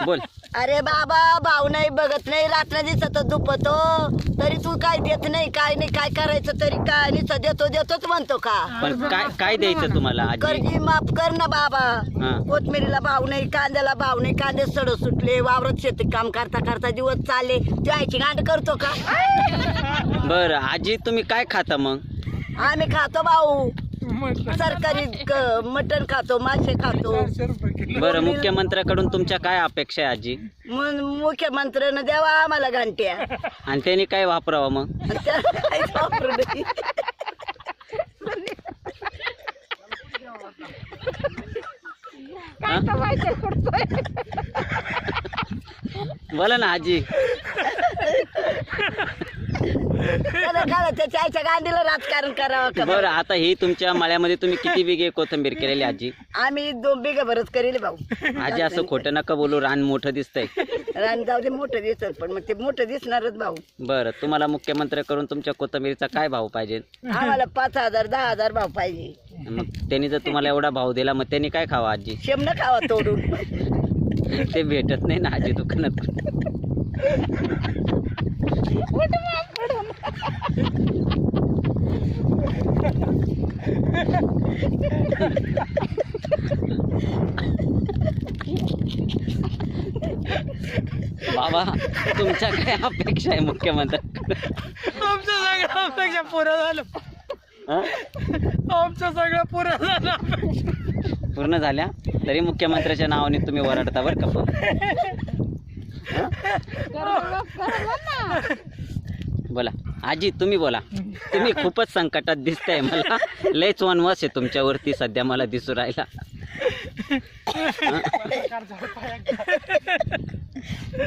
बोल. अरे बाबा भाऊ नाही बघत नाही रात्र दिसत दुपतो तरी तू काय देत नाही काय नाही काय करायचं तरी काय नाही देतो देतोच म्हणतो का पण काय काय द्यायचं तुम्हाला आजी? कर्जी माफ कर ना बाबा. हा. कोथमिरीला भाव नाही कांद्याला भाव नाही कांदे सड सुटले वावरात शेती काम करता करता दिवस चालले तू आईची गांड करतो का? बरं आजी तुम्ही काय खाता मग? आम्ही खातो भाऊ सरकारी मटण खातो मासे खातो. बरं मुख्यमंत्र्याकडून तुमच्या काय अपेक्षा आहे आजी? मुख्यमंत्र्यानं द्यावा आम्हाला घंट्या आणि त्यांनी काय वापरावं मग? त्याला काहीच वापरू नाही. बोला ना आजी. त्याच्या आईच्या गांडीला राजकारण करावं का? बरं आता ही तुमच्या मळ्यामध्ये तुम्ही किती बिघे कोथिंबीर केलेली आजी? आम्ही 2 बिघा भरत करेल भाऊ. आजी असं खोटं नका बोलू, रान मोठं दिसतंय. रान जाऊ दे मोठं दिसत पण मग ते मोठं दिसणारच भाऊ. बरं तुम्हाला मुख्यमंत्र्याकडून तुमच्या कोथिंबीरचा काय भाव पाहिजे? आम्हाला 5,000 10,000 भाव पाहिजे. मग त्यांनी जर तुम्हाला एवढा भाव दिला मग त्यांनी काय खावा आजी? शेमनं खावा तोडून. ते भेटत नाही ना आजी दुकानात. बाबा तुमच्या काय अपेक्षा आहे मुख्यमंत्री? आमचं सगळं अपेक्षा पुरं झालं. आमचं सगळं पुरं झालं. पूर्ण झाल्या तरी मुख्यमंत्र्याच्या नावाने तुम्ही वरडता बरं का? बोला आजी तुम्ही बोला. तुम्ही खूपच संकटात दिसताय मला. लयच वनवास आहे तुमच्यावरती सध्या मला दिसू राहिला.